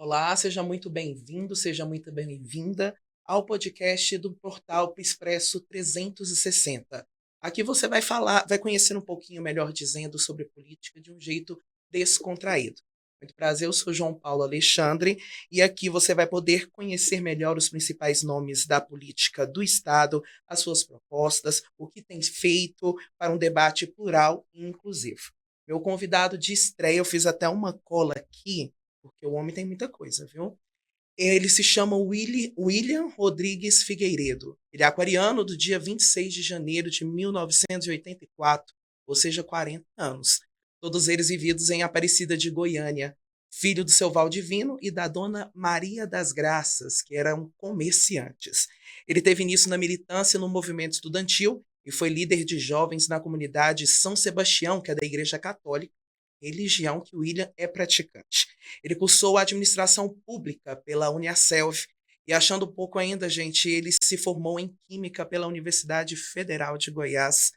Olá, seja muito bem-vindo, seja muito bem-vinda ao podcast do portal Expresso 360. Aqui você vai falar, vai conhecer um pouquinho, melhor dizendo, sobre política de um jeito descontraído. Muito prazer, eu sou João Paulo Alexandre e aqui você vai poder conhecer melhor os principais nomes da política do Estado, as suas propostas, o que tem feito para um debate plural e inclusivo. Meu convidado de estreia, eu fiz até uma cola aqui, porque o homem tem muita coisa, viu? Ele se chama William Rodrigues Figueiredo. Ele é aquariano do dia 26 de janeiro de 1984, ou seja, 40 anos. Todos eles vividos em Aparecida de Goiânia. Filho do seu Valdivino e da dona Maria das Graças, que eram comerciantes. Ele teve início na militância no movimento estudantil e foi líder de jovens na comunidade São Sebastião, que é da Igreja Católica, religião que William é praticante. Ele cursou administração pública pela Uniaselv e, achando pouco ainda, gente, ele se formou em química pela Universidade Federal de Goiás.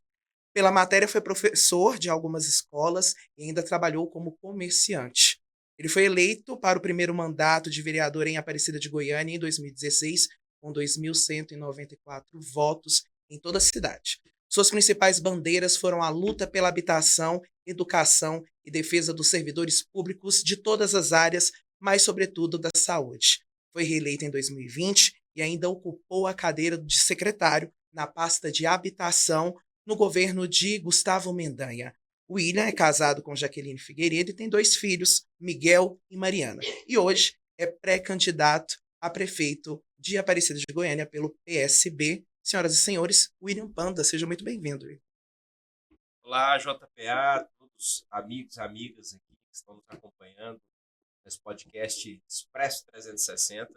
Pela matéria, foi professor de algumas escolas e ainda trabalhou como comerciante. Ele foi eleito para o primeiro mandato de vereador em Aparecida de Goiânia em 2016, com 2.194 votos em toda a cidade. Suas principais bandeiras foram a luta pela habitação, educação e defesa dos servidores públicos de todas as áreas, mas sobretudo da saúde. Foi reeleito em 2020 e ainda ocupou a cadeira de secretário na pasta de habitação no governo de Gustavo Mendanha. William é casado com Jaqueline Figueiredo e tem 2 filhos, Miguel e Mariana. E hoje é pré-candidato a prefeito de Aparecida de Goiânia pelo PSB. Senhoras e senhores, William Panda, seja muito bem-vindo. Olá, JPA, todos amigos e amigas aqui que estão nos acompanhando nesse podcast Expresso 360.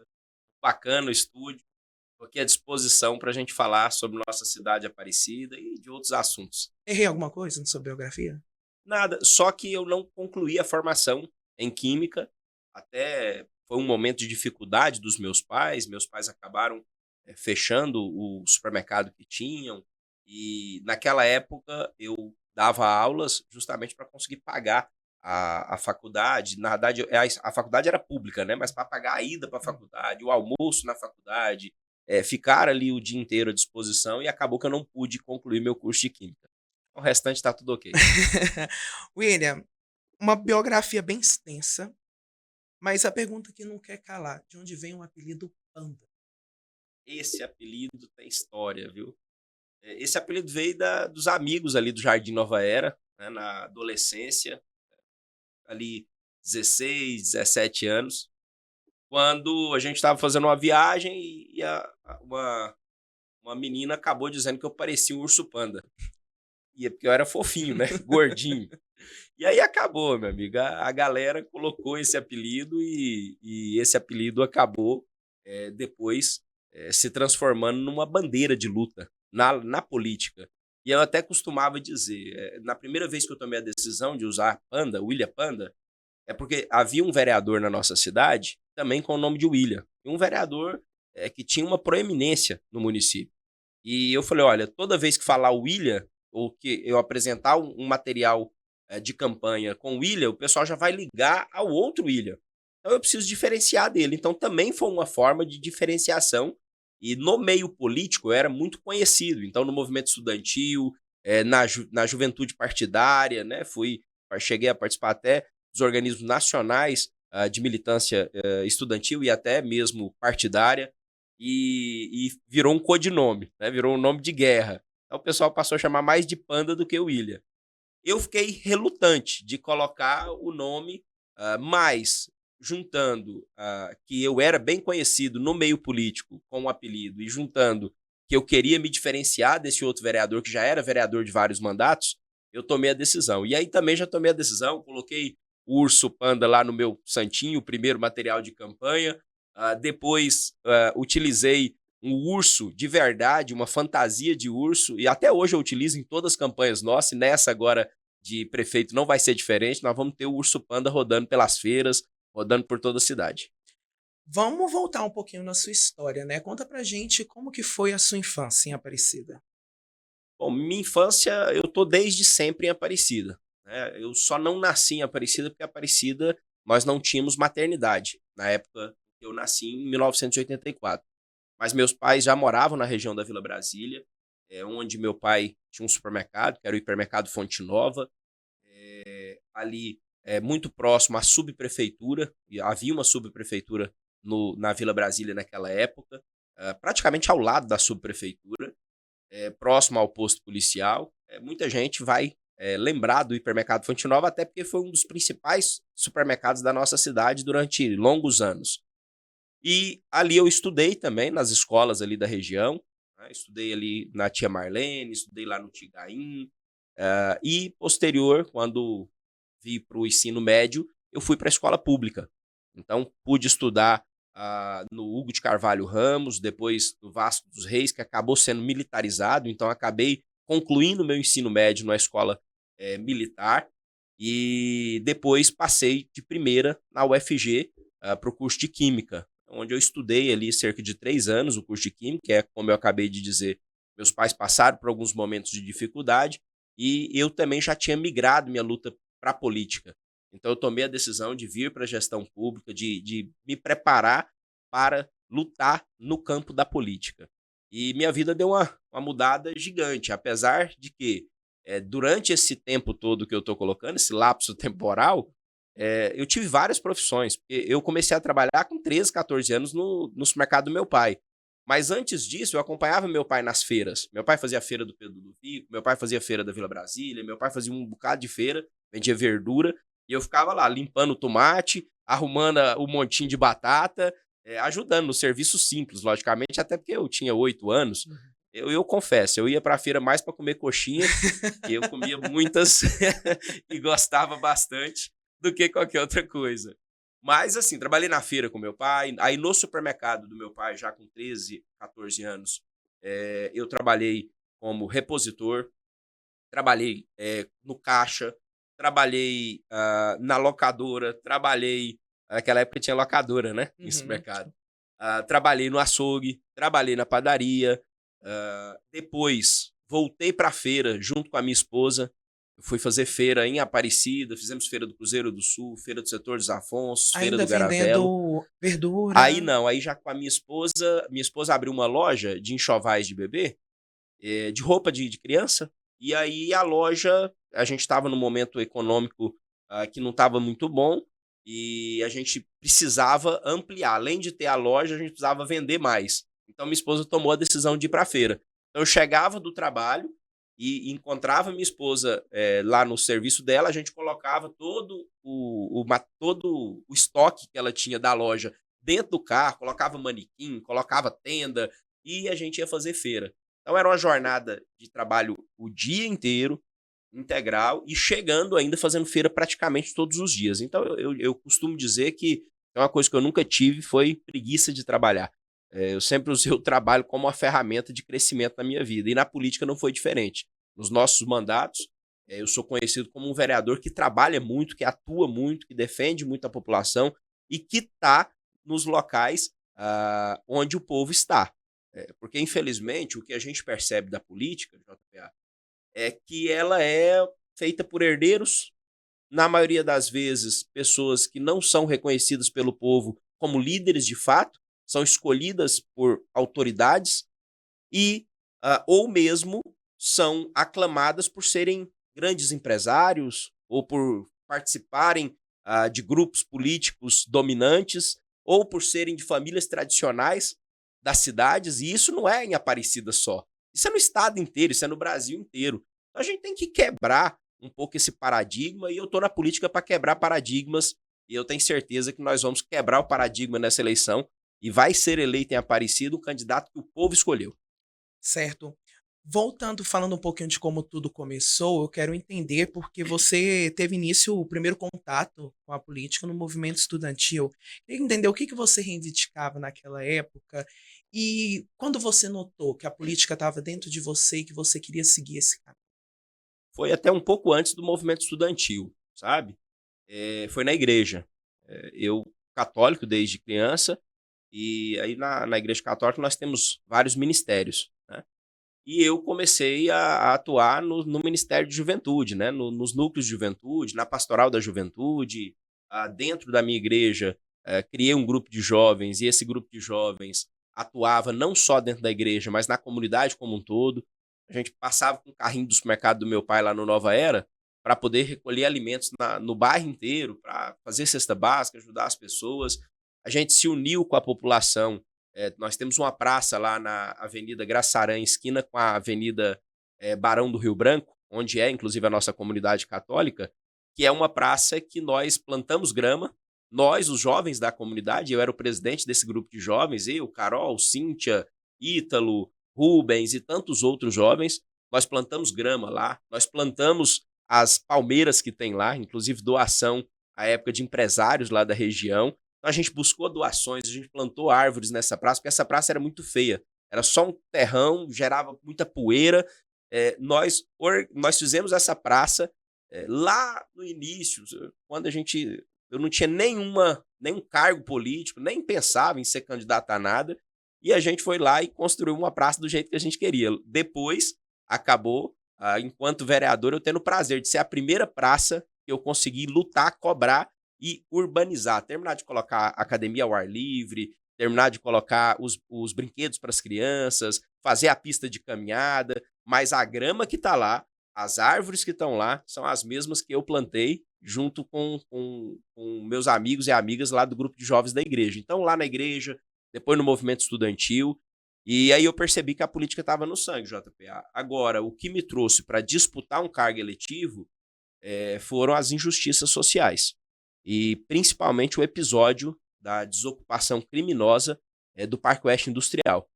Bacana o estúdio. Estou aqui à disposição para a gente falar sobre nossa cidade Aparecida e de outros assuntos. Errei alguma coisa na sua biografia? Nada, só que eu não concluí a formação em Química. Até foi um momento de dificuldade dos meus pais. Meus pais acabaram fechando o supermercado que tinham. E naquela época eu dava aulas justamente para conseguir pagar a faculdade. Na verdade, a faculdade era pública, né? Mas para pagar a ida para a faculdade, o almoço na faculdade, ficar ali o dia inteiro à disposição, e acabou que eu não pude concluir meu curso de Química. O restante está tudo ok. William, uma biografia bem extensa, mas a pergunta que não quer calar, de onde vem o apelido Panda? Esse apelido tem história, viu? Esse apelido veio dos amigos ali do Jardim Nova Era, né, na adolescência, ali 16, 17 anos, quando a gente estava fazendo uma viagem e uma menina acabou dizendo que eu parecia um urso panda. E é porque eu era fofinho, né? Gordinho. E aí acabou, meu amigo. A galera colocou esse apelido e esse apelido acabou depois se transformando numa bandeira de luta na política. E eu até costumava dizer, na primeira vez que eu tomei a decisão de usar Panda, William Panda, é porque havia um vereador na nossa cidade, também com o nome de William, e um vereador que tinha uma proeminência no município. E eu falei, olha, toda vez que falar William, ou que eu apresentar um material de campanha com o William, o pessoal já vai ligar ao outro William. Então eu preciso diferenciar dele. Então também foi uma forma de diferenciação. E no meio político eu era muito conhecido. Então no movimento estudantil, na juventude partidária, né, cheguei a participar até dos organismos nacionais de militância estudantil e até mesmo partidária. E virou um codinome, né, virou um nome de guerra. Então o pessoal passou a chamar mais de Panda do que William. Eu fiquei relutante de colocar o nome, mas juntando que eu era bem conhecido no meio político com o apelido e juntando que eu queria me diferenciar desse outro vereador que já era vereador de vários mandatos, eu tomei a decisão. E aí também já tomei a decisão, coloquei o urso panda lá no meu santinho, o primeiro material de campanha. Depois utilizei um urso de verdade, uma fantasia de urso, e até hoje eu utilizo em todas as campanhas nossas, e nessa agora de prefeito não vai ser diferente. Nós vamos ter o urso panda rodando pelas feiras, rodando por toda a cidade. Vamos voltar um pouquinho na sua história, né? Conta pra gente como que foi a sua infância em Aparecida. Bom, minha infância, eu tô desde sempre em Aparecida, né? Eu só não nasci em Aparecida porque Aparecida nós não tínhamos maternidade. Na época que eu nasci, em 1984. Mas meus pais já moravam na região da Vila Brasília, onde meu pai tinha um supermercado, que era o hipermercado Fonte Nova, ali muito próximo à subprefeitura, e havia uma subprefeitura na Vila Brasília naquela época, praticamente ao lado da subprefeitura, próximo ao posto policial. Muita gente vai lembrar do hipermercado Fonte Nova, até porque foi um dos principais supermercados da nossa cidade durante longos anos. E ali eu estudei também nas escolas ali da região, né? Estudei ali na Tia Marlene, estudei lá no Tigaim, e posterior, quando vi para o ensino médio, eu fui para a escola pública. Então, pude estudar no Hugo de Carvalho Ramos, depois no Vasco dos Reis, que acabou sendo militarizado, então acabei concluindo meu ensino médio na escola militar, e depois passei de primeira na UFG para o curso de Química, onde eu estudei ali cerca de 3 anos o curso de Química, que é, como eu acabei de dizer, meus pais passaram por alguns momentos de dificuldade, e eu também já tinha migrado minha luta para a política. Então eu tomei a decisão de vir para a gestão pública, de me preparar para lutar no campo da política. E minha vida deu uma mudada gigante, apesar de que durante esse tempo todo que eu estou colocando, esse lapso temporal, eu tive várias profissões. Eu comecei a trabalhar com 13, 14 anos no supermercado do meu pai. Mas antes disso, eu acompanhava meu pai nas feiras. Meu pai fazia a feira do Pedro do Vico, meu pai fazia a feira da Vila Brasília, meu pai fazia um bocado de feira, vendia verdura, e eu ficava lá limpando o tomate, arrumando o montinho de batata, ajudando no serviço simples, logicamente, até porque eu tinha 8 anos. Eu confesso, eu ia para a feira mais para comer coxinha, que eu comia muitas e gostava bastante, do que qualquer outra coisa. Mas, assim, trabalhei na feira com meu pai, aí no supermercado do meu pai, já com 13, 14 anos, eu trabalhei como repositor, trabalhei no caixa, trabalhei na locadora, trabalhei, naquela época tinha locadora, né, em supermercado. Trabalhei no açougue, trabalhei na padaria, depois voltei para a feira junto com a minha esposa. Eu fui fazer feira em Aparecida, fizemos feira do Cruzeiro do Sul, feira do setor dos Afonsos, feira Ainda do Garavelo. vendendo verdura. Aí não, aí já com a minha esposa abriu uma loja de enxovais de bebê, de roupa de criança, e aí a loja, a gente estava num momento econômico que não estava muito bom, e a gente precisava ampliar. Além de ter a loja, a gente precisava vender mais. Então minha esposa tomou a decisão de ir para a feira. Então eu chegava do trabalho e encontrava minha esposa lá no serviço dela, a gente colocava todo o estoque que ela tinha da loja dentro do carro, colocava manequim, colocava tenda, e a gente ia fazer feira. Então era uma jornada de trabalho o dia inteiro, integral, e chegando ainda fazendo feira praticamente todos os dias. Então eu costumo dizer que é uma coisa que eu nunca tive, foi preguiça de trabalhar. Eu sempre usei o trabalho como uma ferramenta de crescimento na minha vida, e na política não foi diferente. Nos nossos mandatos, eu sou conhecido como um vereador que trabalha muito, que atua muito, que defende muito a população e que está nos locais onde o povo está. Porque, infelizmente, o que a gente percebe da política, JPA, é que ela é feita por herdeiros, na maioria das vezes, pessoas que não são reconhecidas pelo povo como líderes de fato, são escolhidas por autoridades e ou mesmo são aclamadas por serem grandes empresários ou por participarem de grupos políticos dominantes ou por serem de famílias tradicionais das cidades, e isso não é em Aparecida só. Isso é no estado inteiro, isso é no Brasil inteiro. Então a gente tem que quebrar um pouco esse paradigma, e eu estou na política para quebrar paradigmas, e eu tenho certeza que nós vamos quebrar o paradigma nessa eleição, e vai ser eleito em Aparecida o candidato que o povo escolheu. Certo. Voltando, falando um pouquinho de como tudo começou, eu quero entender porque você teve início, o primeiro contato com a política no movimento estudantil. Queria entender o que você reivindicava naquela época e quando você notou que a política estava dentro de você e que você queria seguir esse caminho. Foi até um pouco antes do movimento estudantil, sabe? Foi na igreja. Eu, católico desde criança, e aí na igreja católica nós temos vários ministérios, né? E eu comecei a atuar no Ministério de Juventude, né? Nos núcleos de juventude, na pastoral da juventude. dentro da minha igreja, criei um grupo de jovens, e esse grupo de jovens atuava não só dentro da igreja, mas na comunidade como um todo. A gente passava com o carrinho do supermercado do meu pai lá no Nova Era para poder recolher alimentos no bairro inteiro, para fazer cesta básica, ajudar as pessoas. A gente se uniu com a população. Nós temos uma praça lá na Avenida Graçarã, esquina com a Avenida Barão do Rio Branco, onde é, inclusive, a nossa comunidade católica, que é uma praça que nós plantamos grama. Nós, os jovens da comunidade, eu era o presidente desse grupo de jovens, eu, Carol, Cíntia, Ítalo, Rubens e tantos outros jovens, nós plantamos grama lá, nós plantamos as palmeiras que tem lá, inclusive doação à época de empresários lá da região. Então a gente buscou doações, a gente plantou árvores nessa praça, porque essa praça era muito feia, era só um terrão, gerava muita poeira. Nós fizemos essa praça lá no início, quando eu não tinha nenhum cargo político, nem pensava em ser candidato a nada, e a gente foi lá e construiu uma praça do jeito que a gente queria. Depois, acabou, enquanto vereador, eu tendo o prazer de ser a primeira praça que eu consegui lutar, cobrar e urbanizar. Terminar de colocar a academia ao ar livre, terminar de colocar os brinquedos para as crianças, fazer a pista de caminhada, mas a grama que está lá, as árvores que estão lá, são as mesmas que eu plantei junto com meus amigos e amigas lá do grupo de jovens da igreja. Então, lá na igreja, depois no movimento estudantil, e aí eu percebi que a política estava no sangue, JPA. Agora, o que me trouxe para disputar um cargo eletivo foram as injustiças sociais, e principalmente o episódio da desocupação criminosa do Parque Oeste Industrial.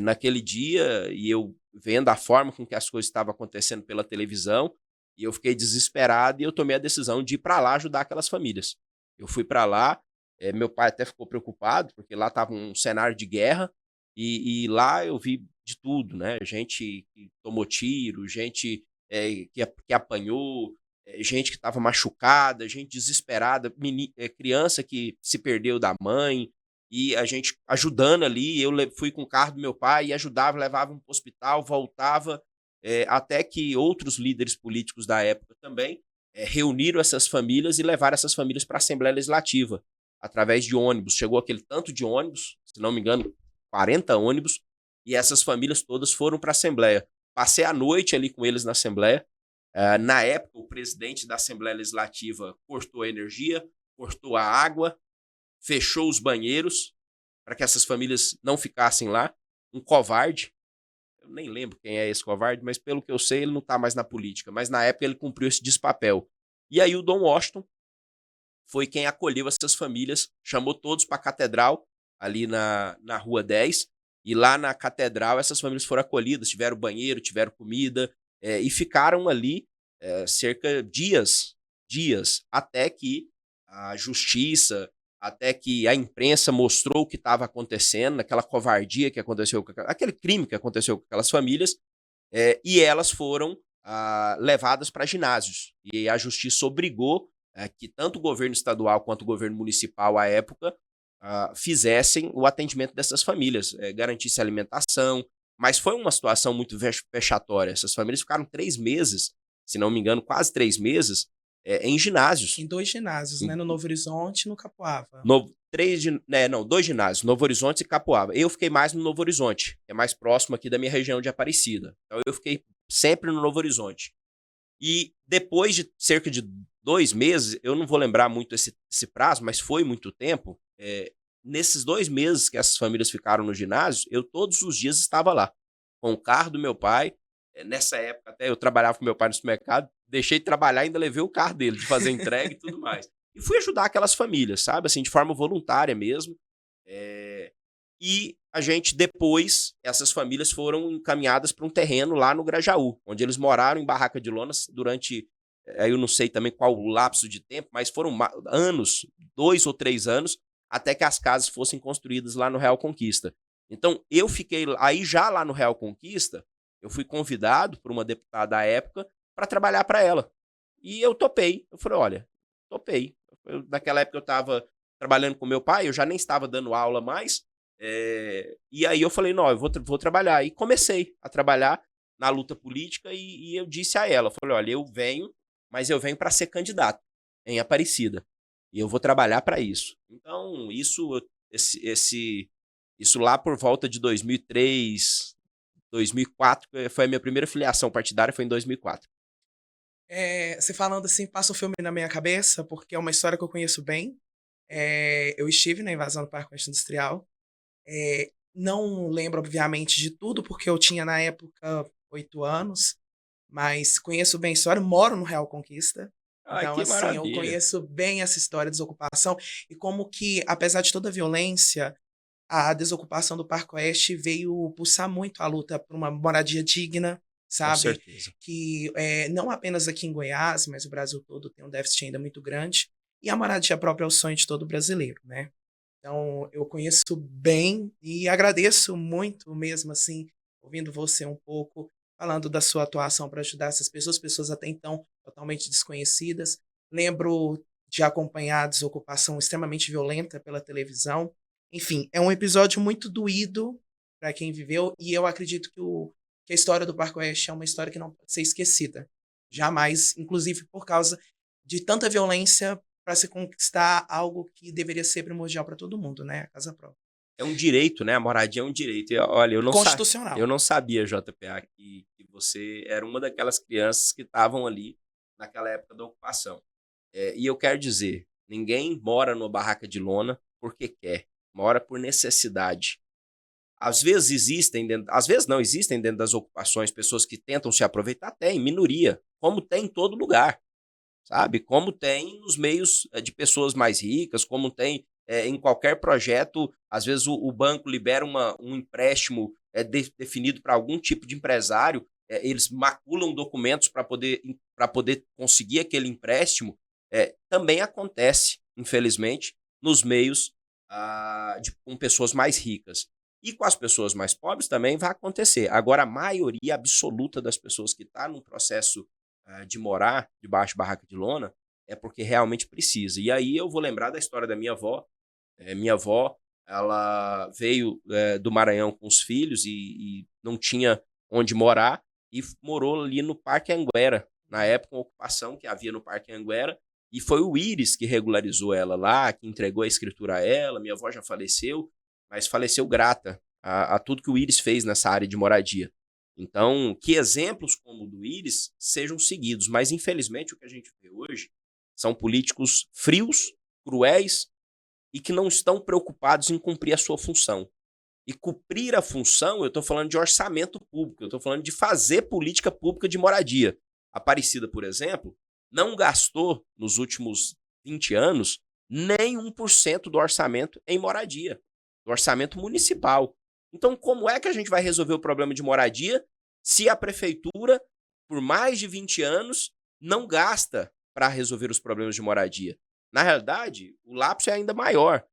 Naquele dia, e eu vendo a forma com que as coisas estavam acontecendo pela televisão, e eu fiquei desesperado e eu tomei a decisão de ir para lá ajudar aquelas famílias. Eu fui para lá, meu pai até ficou preocupado, porque lá estava um cenário de guerra, e lá eu vi de tudo, né? Gente que tomou tiro, gente que apanhou, gente que estava machucada, gente desesperada, criança que se perdeu da mãe, e a gente ajudando ali. Eu fui com o carro do meu pai e ajudava, levava para o hospital, voltava, até que outros líderes políticos da época também reuniram essas famílias e levaram essas famílias para a Assembleia Legislativa, através de ônibus. Chegou aquele tanto de ônibus, se não me engano, 40 ônibus, e essas famílias todas foram para a Assembleia. Passei a noite ali com eles na Assembleia. Na época, o presidente da Assembleia Legislativa cortou a energia, cortou a água, fechou os banheiros para que essas famílias não ficassem lá. Um covarde, eu nem lembro quem é esse covarde, mas pelo que eu sei, ele não está mais na política, mas na época ele cumpriu esse despapel. E aí o Dom Washington foi quem acolheu essas famílias, chamou todos para a catedral, ali na Rua 10, e lá na catedral essas famílias foram acolhidas, tiveram banheiro, tiveram comida, e ficaram ali cerca de dias, até que a justiça, até que a imprensa mostrou o que estava acontecendo, aquela covardia que aconteceu, aquele crime que aconteceu com aquelas famílias, e elas foram levadas para ginásios. E a justiça obrigou que tanto o governo estadual quanto o governo municipal, à época, fizessem o atendimento dessas famílias, garantisse alimentação, mas foi uma situação muito vexatória. Essas famílias ficaram 3 meses, se não me engano, quase 3 meses, em ginásios. Em 2 ginásios, né? No Novo Horizonte e no Capoava. 2 ginásios, Novo Horizonte e Capoava. Eu fiquei mais no Novo Horizonte, que é mais próximo aqui da minha região de Aparecida. Então eu fiquei sempre no Novo Horizonte. E depois de cerca de 2 meses, eu não vou lembrar muito esse prazo, mas foi muito tempo, nesses 2 meses que essas famílias ficaram no ginásio, eu todos os dias estava lá, com o carro do meu pai. Nessa época até eu trabalhava com meu pai no supermercado, deixei de trabalhar e ainda levei o carro dele, de fazer entrega e tudo mais. E fui ajudar aquelas famílias, sabe, assim, de forma voluntária mesmo. E a gente, depois, essas famílias foram encaminhadas para um terreno lá no Grajaú, onde eles moraram em barraca de lonas durante, eu não sei também qual o lapso de tempo, mas foram anos, 2 ou 3 anos, até que as casas fossem construídas lá no Real Conquista. Então, eu fiquei aí já lá no Real Conquista, eu fui convidado por uma deputada à época para trabalhar para ela. E eu topei. Eu falei, olha, topei. Naquela época eu estava trabalhando com meu pai, eu já nem estava dando aula mais. E aí eu falei, não, eu vou trabalhar. E comecei a trabalhar na luta política e eu disse a ela, falei, olha, eu venho, mas eu venho para ser candidato em Aparecida. e eu vou trabalhar para isso. Então, isso lá por volta de 2003, 2004, foi a minha primeira filiação partidária, foi em 2004. Você falando assim, passa um filme na minha cabeça, porque é uma história que eu conheço bem. Eu estive na invasão do Parque Oeste Industrial. Não lembro, obviamente, de tudo, porque eu tinha, na época, 8 anos, mas conheço bem a história, moro no Real Conquista. Ai, Então, que assim, eu maravilha. conheço bem essa história de desocupação e como que, apesar de toda a violência, a desocupação do Parque Oeste veio pulsar muito a luta por uma moradia digna, Com sabe? certeza. Que não apenas aqui em Goiás, mas o Brasil todo tem um déficit ainda muito grande. E a moradia própria é o sonho de todo brasileiro, né? Então, eu conheço bem e agradeço muito mesmo, assim, ouvindo você um pouco, falando da sua atuação para ajudar essas pessoas até então totalmente desconhecidas. Lembro de acompanhar a desocupação extremamente violenta pela televisão. Enfim, é um episódio muito doído para quem viveu e eu acredito que a história do Parque Oeste é uma história que não pode ser esquecida. Jamais, inclusive por causa de tanta violência para se conquistar algo que deveria ser primordial para todo mundo, né? A casa própria. É um direito, né? A moradia é um direito. E, olha, E constitucional. eu não sabia, JPA, que você era uma daquelas crianças que estavam ali naquela época da ocupação. E eu quero dizer, ninguém mora numa barraca de lona porque quer, mora por necessidade. Às vezes às vezes não existem dentro das ocupações pessoas que tentam se aproveitar, tem, minoria, como tem em todo lugar, sabe? Como tem nos meios de pessoas mais ricas, como tem em qualquer projeto, às vezes o banco libera um empréstimo definido para algum tipo de empresário, eles maculam documentos para poder conseguir aquele empréstimo, também acontece, infelizmente, nos meios com pessoas mais ricas. E com as pessoas mais pobres também vai acontecer. Agora, a maioria absoluta das pessoas que está num processo de morar debaixo de barraca de lona é porque realmente precisa. E aí eu vou lembrar da história da minha avó. Minha avó, ela veio do Maranhão com os filhos e não tinha onde morar e morou ali no Parque Anguera, na época, uma ocupação que havia no Parque Anguera, e foi o Íris que regularizou ela lá, que entregou a escritura a ela. Minha avó já faleceu, mas faleceu grata a tudo que o Íris fez nessa área de moradia. Então, que exemplos como o do Íris sejam seguidos, mas infelizmente o que a gente vê hoje são políticos frios, cruéis e que não estão preocupados em cumprir a sua função. E cumprir a função, eu estou falando de orçamento público, eu estou falando de fazer política pública de moradia. Aparecida, por exemplo, não gastou nos últimos 20 anos nem 1% do orçamento em moradia, do orçamento municipal. Então, como é que a gente vai resolver o problema de moradia se a prefeitura, por mais de 20 anos, não gasta para resolver os problemas de moradia? Na realidade, o lapso é ainda maior.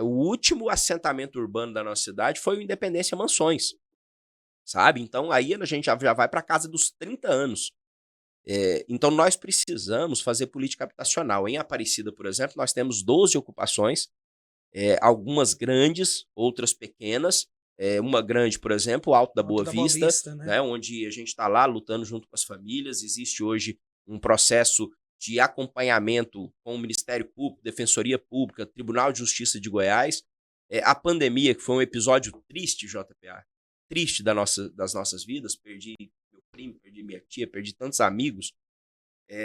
O último assentamento urbano da nossa cidade foi o Independência Mansões, sabe? Então aí a gente já vai para casa dos 30 anos. Então nós precisamos fazer política habitacional. Em Aparecida, por exemplo, nós temos 12 ocupações, algumas grandes, outras pequenas. Uma grande, por exemplo, o Alto da Alto Boa da Boa Vista, Vista, né? né, onde a gente está lá lutando junto com as famílias. Existe hoje um processo de acompanhamento com o Ministério Público, Defensoria Pública, Tribunal de Justiça de Goiás. A pandemia, que foi um episódio triste, JPA, triste das nossas vidas, perdi meu primo, perdi minha tia, perdi tantos amigos,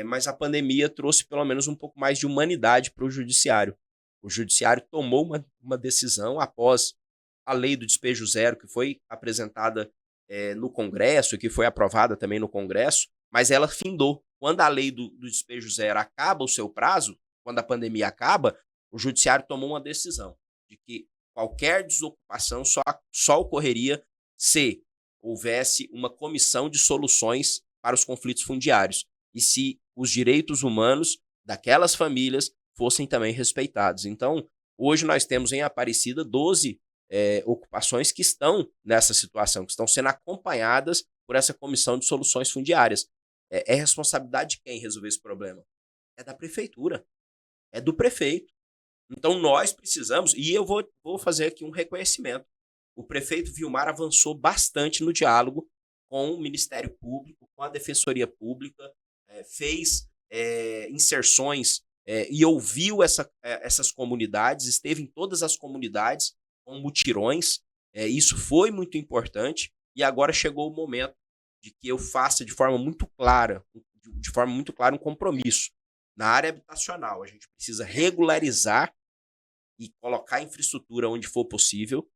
mas a pandemia trouxe pelo menos um pouco mais de humanidade para o judiciário. O judiciário tomou uma decisão após a lei do despejo zero, que foi apresentada no Congresso, que foi aprovada também no Congresso, mas ela findou. Quando a lei do despejo zero acaba o seu prazo, quando a pandemia acaba, o judiciário tomou uma decisão de que qualquer desocupação só ocorreria se houvesse uma comissão de soluções para os conflitos fundiários e se os direitos humanos daquelas famílias fossem também respeitados. Então, hoje nós temos em Aparecida 12 ocupações que estão nessa situação, que estão sendo acompanhadas por essa comissão de soluções fundiárias. É responsabilidade de quem resolver esse problema? É da prefeitura, é do prefeito. Então nós precisamos, e eu vou fazer aqui um reconhecimento. O prefeito Vilmar avançou bastante no diálogo com o Ministério Público, com a Defensoria Pública, fez inserções e ouviu essas comunidades, esteve em todas as comunidades com mutirões. Isso foi muito importante e agora chegou o momento de que eu faça de forma muito clara um compromisso. Na área habitacional, a gente precisa regularizar e colocar infraestrutura onde for possível,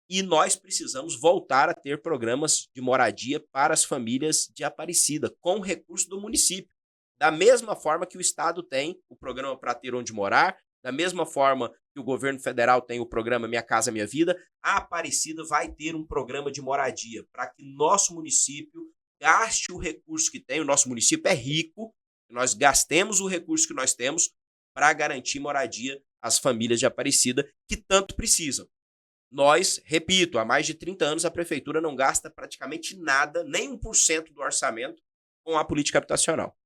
e nós precisamos voltar a ter programas de moradia para as famílias de Aparecida, com recurso do município. Da mesma forma que o Estado tem o programa Para Ter Onde Morar, da mesma forma que o governo federal tem o programa Minha Casa Minha Vida, a Aparecida vai ter um programa de moradia para que nosso município gaste o recurso que tem. O nosso município é rico, nós gastemos o recurso que nós temos para garantir moradia às famílias de Aparecida que tanto precisam. Nós, repito, há mais de 30 anos a prefeitura não gasta praticamente nada, nem 1% do orçamento com a política habitacional.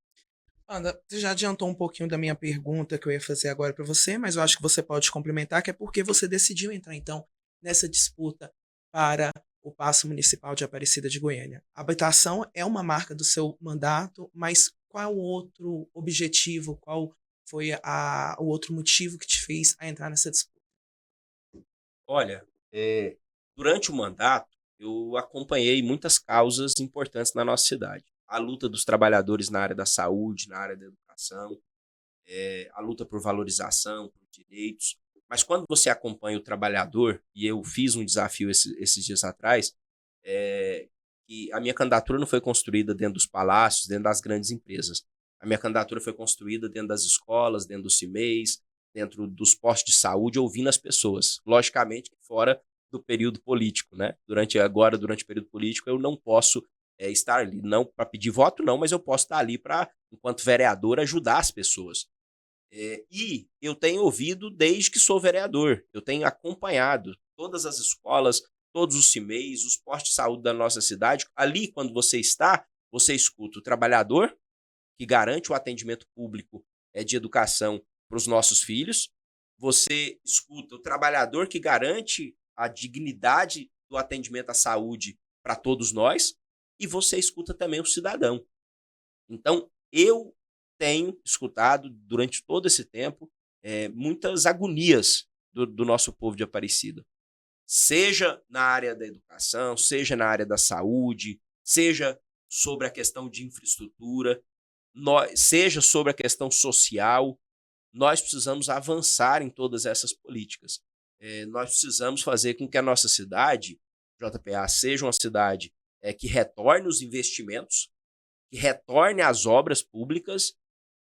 Ana, você já adiantou um pouquinho da minha pergunta que eu ia fazer agora para você, mas eu acho que você pode complementar, que é porque você decidiu entrar, então, nessa disputa para o Paço Municipal de Aparecida de Goiânia. A habitação é uma marca do seu mandato, mas qual o outro objetivo, qual foi o outro motivo que te fez a entrar nessa disputa? Olha, durante o mandato, eu acompanhei muitas causas importantes na nossa cidade. A luta dos trabalhadores na área da saúde, na área da educação, a luta por valorização, por direitos. Mas quando você acompanha o trabalhador, e eu fiz um desafio esses dias atrás, que a minha candidatura não foi construída dentro dos palácios, dentro das grandes empresas. A minha candidatura foi construída dentro das escolas, dentro dos CIMEIs, dentro dos postos de saúde, ouvindo as pessoas. Logicamente, fora do período político, né? Durante o período político, eu não posso estar ali, não para pedir voto, não, mas eu posso estar ali para, enquanto vereador, ajudar as pessoas. E eu tenho ouvido desde que sou vereador, eu tenho acompanhado todas as escolas, todos os CIMEIs, os postos de saúde da nossa cidade. Ali, quando você está, você escuta o trabalhador, que garante o atendimento público de educação para os nossos filhos, você escuta o trabalhador que garante a dignidade do atendimento à saúde para todos nós, e você escuta também o cidadão. Então, eu tenho escutado durante todo esse tempo muitas agonias do nosso povo de Aparecida. Seja na área da educação, seja na área da saúde, seja sobre a questão de infraestrutura, seja sobre a questão social. Nós precisamos avançar em todas essas políticas. Nós precisamos fazer com que a nossa cidade, JPA, seja uma cidade que retorne os investimentos, que retorne as obras públicas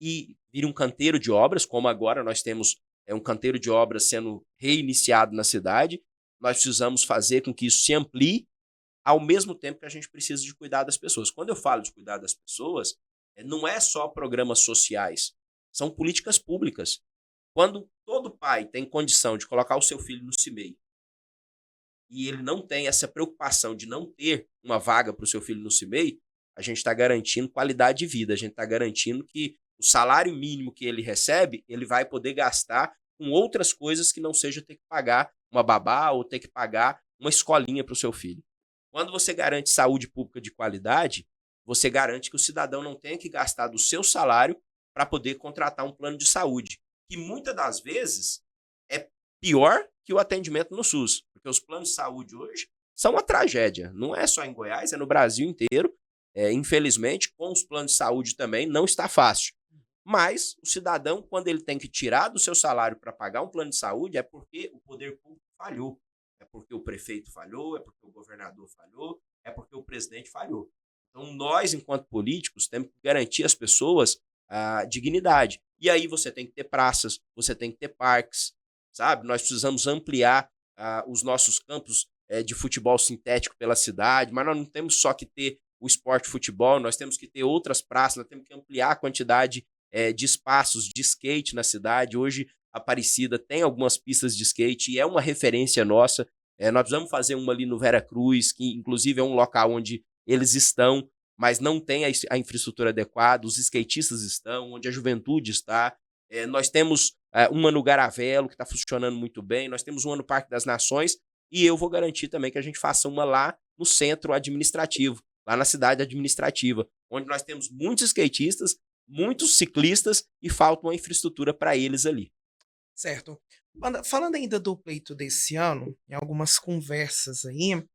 e vire um canteiro de obras, como agora nós temos um canteiro de obras sendo reiniciado na cidade. Nós precisamos fazer com que isso se amplie, ao mesmo tempo que a gente precisa de cuidar das pessoas. Quando eu falo de cuidar das pessoas, não é só programas sociais, são políticas públicas. Quando todo pai tem condição de colocar o seu filho no CIMEI e ele não tem essa preocupação de não ter uma vaga para o seu filho no CIMEI, a gente está garantindo qualidade de vida, a gente está garantindo que o salário mínimo que ele recebe, ele vai poder gastar com outras coisas que não seja ter que pagar uma babá ou ter que pagar uma escolinha para o seu filho. Quando você garante saúde pública de qualidade, você garante que o cidadão não tenha que gastar do seu salário para poder contratar um plano de saúde, que muitas das vezes é pior que o atendimento no SUS, porque os planos de saúde hoje são uma tragédia. Não é só em Goiás, é no Brasil inteiro. Infelizmente, com os planos de saúde também não está fácil. Mas o cidadão, quando ele tem que tirar do seu salário para pagar um plano de saúde, é porque o poder público falhou. É porque o prefeito falhou, é porque o governador falhou, é porque o presidente falhou. Então, nós, enquanto políticos, temos que garantir às pessoas a dignidade. E aí você tem que ter praças, você tem que ter parques, sabe? Nós precisamos ampliar os nossos campos de futebol sintético pela cidade, mas nós não temos só que ter o esporte futebol, nós temos que ter outras praças, nós temos que ampliar a quantidade de espaços de skate na cidade. Hoje, Aparecida tem algumas pistas de skate e é uma referência nossa. Nós precisamos fazer uma ali no Vera Cruz, que inclusive é um local onde eles estão, mas não tem a infraestrutura adequada, os skatistas estão, onde a juventude está. Nós temos uma no Garavelo, que está funcionando muito bem, nós temos uma no Parque das Nações, e eu vou garantir também que a gente faça uma lá no centro administrativo, lá na cidade administrativa, onde nós temos muitos skatistas, muitos ciclistas e falta uma infraestrutura para eles ali. Certo. Falando ainda do pleito desse ano, em algumas conversas aí,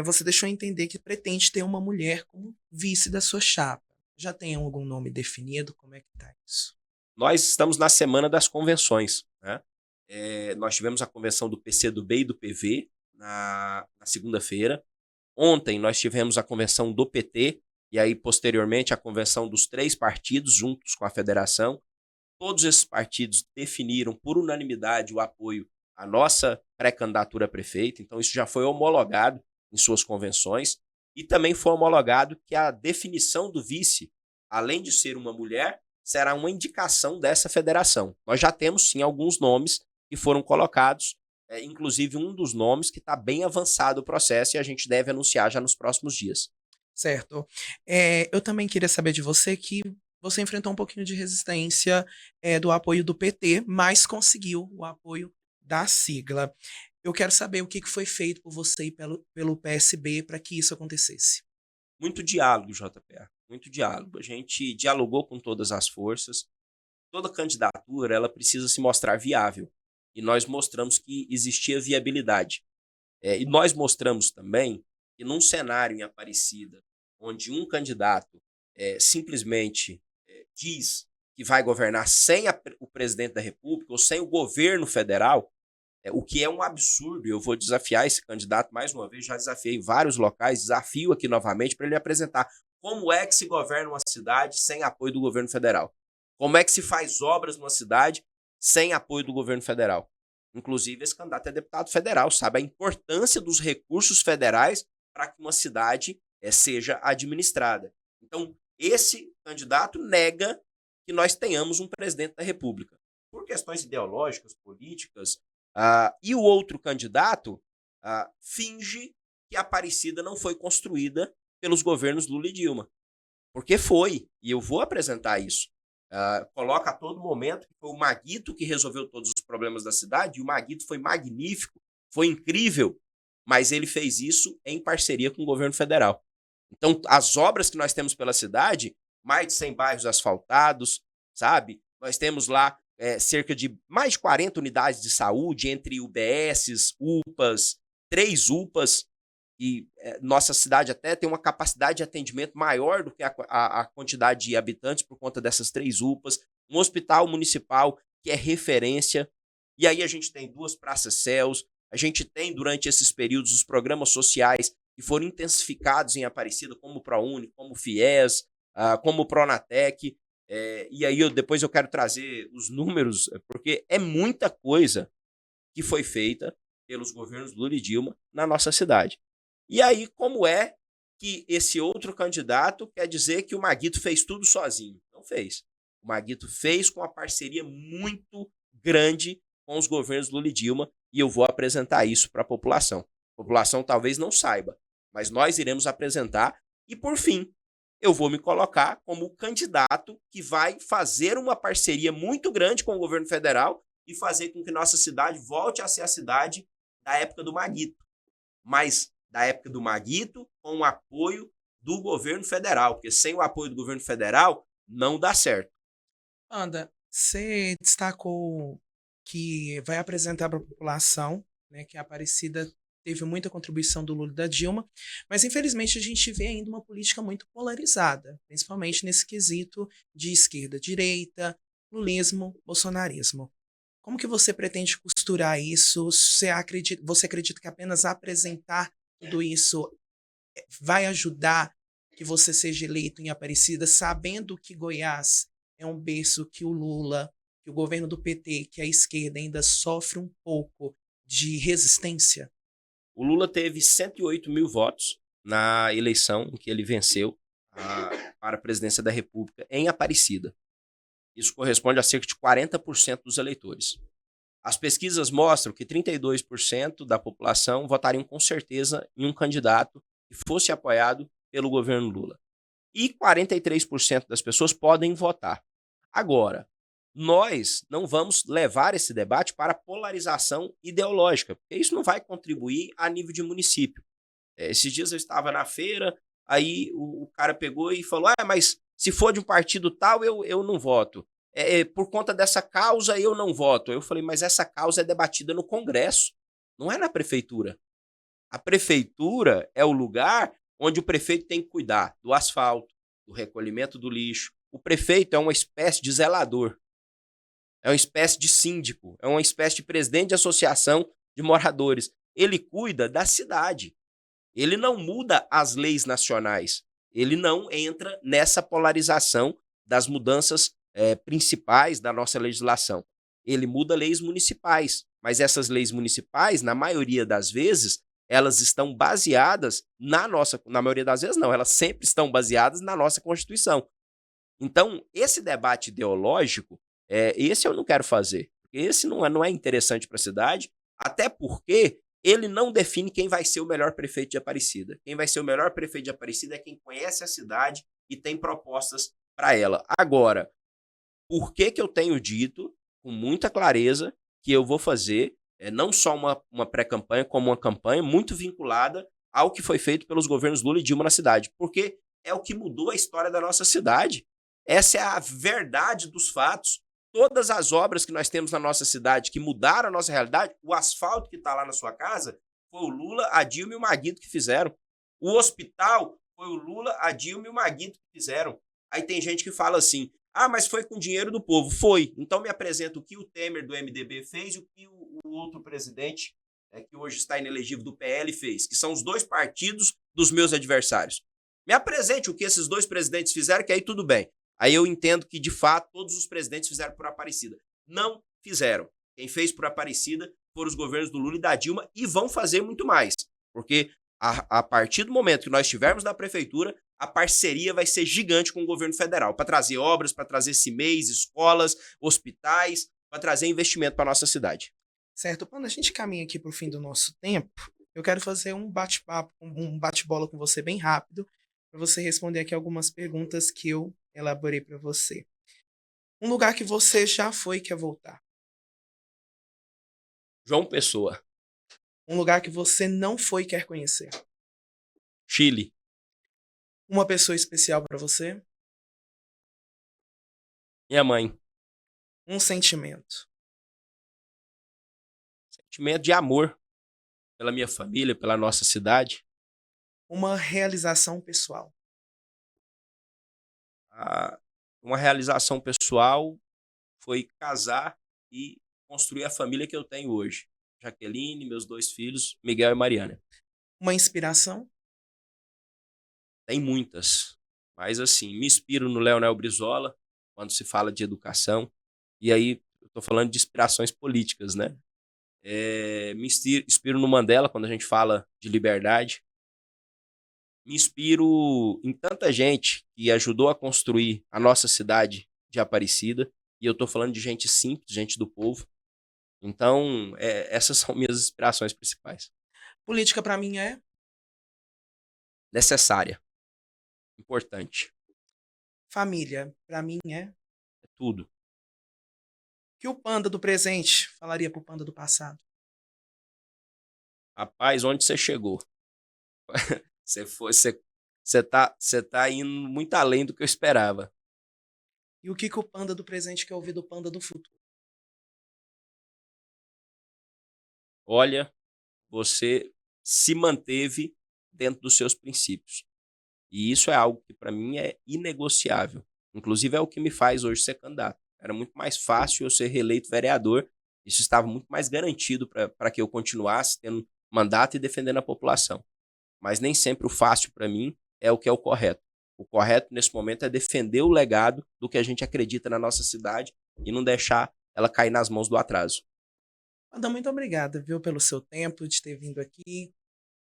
você deixou entender que pretende ter uma mulher como vice da sua chapa. Já tem algum nome definido? Como é que tá isso? Nós estamos na semana das convenções, né? Nós tivemos a convenção do PCdoB e do PV na segunda-feira. Ontem nós tivemos a convenção do PT e aí posteriormente a convenção dos 3 partidos juntos com a federação. Todos esses partidos definiram por unanimidade o apoio à nossa pré-candidatura a prefeito, então isso já foi homologado em suas convenções e também foi homologado que a definição do vice, além de ser uma mulher, será uma indicação dessa federação. Nós já temos sim alguns nomes que foram colocados, inclusive um dos nomes que está bem avançado o processo e a gente deve anunciar já nos próximos dias. Certo. Eu também queria saber de você que você enfrentou um pouquinho de resistência do apoio do PT, mas conseguiu o apoio da sigla. Eu quero saber o que foi feito por você e pelo PSB para que isso acontecesse. Muito diálogo, JPA, muito diálogo. A gente dialogou com todas as forças. Toda candidatura ela precisa se mostrar viável. E nós mostramos que existia viabilidade. E nós mostramos também que num cenário em Aparecida, onde um candidato simplesmente diz que vai governar sem o presidente da República ou sem o governo federal, o que é um absurdo. Eu vou desafiar esse candidato mais uma vez, já desafiei em vários locais, desafio aqui novamente para ele apresentar como é que se governa uma cidade sem apoio do governo federal. Como é que se faz obras numa cidade sem apoio do governo federal. Inclusive, esse candidato é deputado federal, sabe a importância dos recursos federais para que uma cidade seja administrada. Então, esse candidato nega que nós tenhamos um presidente da República. Por questões ideológicas, políticas, e o outro candidato finge que a Aparecida não foi construída pelos governos Lula e Dilma. Porque foi, e eu vou apresentar isso. Coloca a todo momento que foi o Maguito que resolveu todos os problemas da cidade, e o Maguito foi magnífico, foi incrível, mas ele fez isso em parceria com o governo federal. Então, as obras que nós temos pela cidade, mais de 100 bairros asfaltados, sabe? Nós temos lá cerca de mais de 40 unidades de saúde, entre UBSs, UPAs, 3 UPAs, e nossa cidade até tem uma capacidade de atendimento maior do que a quantidade de habitantes por conta dessas 3 UPAs, um hospital municipal que é referência, e aí a gente tem 2 praças-céus, a gente tem durante esses períodos os programas sociais que foram intensificados em Aparecida, como o ProUni, como o FIES, como o Pronatec, e aí depois eu quero trazer os números, porque é muita coisa que foi feita pelos governos Lula e Dilma na nossa cidade. E aí, como é que esse outro candidato quer dizer que o Maguito fez tudo sozinho? Não fez. O Maguito fez com uma parceria muito grande com os governos Lula e Dilma, e eu vou apresentar isso para a população. A população talvez não saiba, mas nós iremos apresentar. E, por fim, eu vou me colocar como o candidato que vai fazer uma parceria muito grande com o governo federal e fazer com que nossa cidade volte a ser a cidade da época do Maguito. Mas da época do Maguito, com o apoio do governo federal, porque sem o apoio do governo federal, não dá certo. Anda, você destacou que vai apresentar para a população, né, que a Aparecida teve muita contribuição do Lula e da Dilma, mas infelizmente a gente vê ainda uma política muito polarizada, principalmente nesse quesito de esquerda-direita, lulismo, bolsonarismo. Como que você pretende costurar isso? Você acredita que apenas apresentar tudo isso vai ajudar que você seja eleito em Aparecida, sabendo que Goiás é um berço que o Lula, que o governo do PT, que a esquerda ainda sofre um pouco de resistência? O Lula teve 108 mil votos na eleição em que ele venceu para a presidência da República em Aparecida. Isso corresponde a cerca de 40% dos eleitores. As pesquisas mostram que 32% da população votariam com certeza em um candidato que fosse apoiado pelo governo Lula. E 43% das pessoas podem votar. Agora, nós não vamos levar esse debate para polarização ideológica, porque isso não vai contribuir a nível de município. Esses dias eu estava na feira, aí o cara pegou e falou, mas Se for de um partido tal, eu não voto. Por conta dessa causa, eu não voto. Eu falei, mas essa causa é debatida no Congresso, não é na prefeitura. A prefeitura é o lugar onde o prefeito tem que cuidar do asfalto, do recolhimento do lixo. O prefeito é uma espécie de zelador, é uma espécie de síndico, é uma espécie de presidente de associação de moradores. Ele cuida da cidade. Ele não muda as leis nacionais. Ele não entra nessa polarização das mudanças principais da nossa legislação. Ele muda leis municipais, mas essas leis municipais, na maioria das vezes, elas estão baseadas na maioria das vezes não, elas sempre estão baseadas na nossa Constituição. Então, esse debate ideológico, esse eu não quero fazer. Esse não é interessante para a cidade, até porque ele não define quem vai ser o melhor prefeito de Aparecida. Quem vai ser o melhor prefeito de Aparecida é quem conhece a cidade e tem propostas para ela. Agora, por que eu tenho dito com muita clareza que eu vou fazer não só uma pré-campanha, como uma campanha muito vinculada ao que foi feito pelos governos Lula e Dilma na cidade? Porque é o que mudou a história da nossa cidade. Essa é a verdade dos fatos. Todas as obras que nós temos na nossa cidade que mudaram a nossa realidade, o asfalto que está lá na sua casa, foi o Lula, a Dilma e o Maguito que fizeram. O hospital foi o Lula, a Dilma e o Maguito que fizeram. Aí tem gente que fala assim, mas foi com dinheiro do povo. Foi. Então me apresenta o que o Temer do MDB fez e o que o outro presidente, que hoje está inelegível, do PL fez, que são os dois partidos dos meus adversários. Me apresente o que esses dois presidentes fizeram, que aí tudo bem. Aí eu entendo que, de fato, todos os presidentes fizeram por Aparecida. Não fizeram. Quem fez por Aparecida foram os governos do Lula e da Dilma e vão fazer muito mais. Porque a partir do momento que nós estivermos na prefeitura, a parceria vai ser gigante com o governo federal para trazer obras, para trazer CIMEIs, escolas, hospitais, para trazer investimento para a nossa cidade. Certo. Quando a gente caminha aqui para o fim do nosso tempo, eu quero fazer um bate-papo, um bate-bola com você bem rápido, para você responder aqui algumas perguntas que eu elaborei para você. Um lugar que você já foi e quer voltar? João Pessoa. Um lugar que você não foi e quer conhecer? Chile. Uma pessoa especial para você? Minha mãe. Um sentimento? Sentimento de amor pela minha família, pela nossa cidade. Uma realização pessoal? Uma realização pessoal foi casar e construir a família que eu tenho hoje. Jaqueline, meus 2 filhos, Miguel e Mariana. Uma inspiração? Tem muitas, mas assim, me inspiro no Leonel Brizola, quando se fala de educação, e aí eu tô falando de inspirações políticas, né? Me inspiro no Mandela, quando a gente fala de liberdade. Me inspiro em tanta gente que ajudou a construir a nossa cidade de Aparecida, e eu tô falando de gente simples, gente do povo. Então, essas são minhas inspirações principais. Política para mim é? Necessária. Importante. Família para mim é? É tudo. O que o panda do presente falaria pro panda do passado? Rapaz, onde você chegou? Você tá indo muito além do que eu esperava. E o que o panda do presente quer ouvir do panda do futuro? Olha, você se manteve dentro dos seus princípios. E isso é algo que para mim é inegociável. Inclusive é o que me faz hoje ser candidato. Era muito mais fácil eu ser reeleito vereador. Isso estava muito mais garantido para que eu continuasse tendo mandato e defendendo a população. Mas nem sempre o fácil para mim é o que é o correto. O correto nesse momento é defender o legado do que a gente acredita na nossa cidade e não deixar ela cair nas mãos do atraso. Panda, muito obrigada, viu, pelo seu tempo de ter vindo aqui,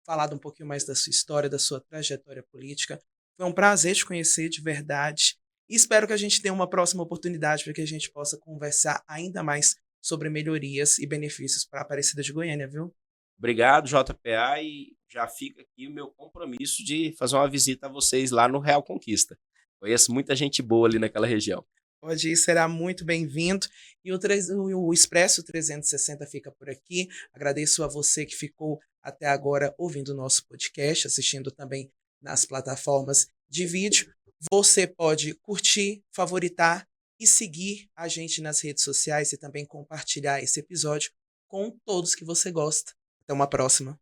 falado um pouquinho mais da sua história, da sua trajetória política. Foi um prazer te conhecer de verdade e espero que a gente tenha uma próxima oportunidade para que a gente possa conversar ainda mais sobre melhorias e benefícios para a Aparecida de Goiânia, viu? Obrigado, JPA, e já fica aqui o meu compromisso de fazer uma visita a vocês lá no Real Conquista. Conheço muita gente boa ali naquela região. Pode ir, será muito bem-vindo. E o Expresso 360 fica por aqui. Agradeço a você que ficou até agora ouvindo o nosso podcast, assistindo também nas plataformas de vídeo. Você pode curtir, favoritar e seguir a gente nas redes sociais e também compartilhar esse episódio com todos que você gosta. Até uma próxima.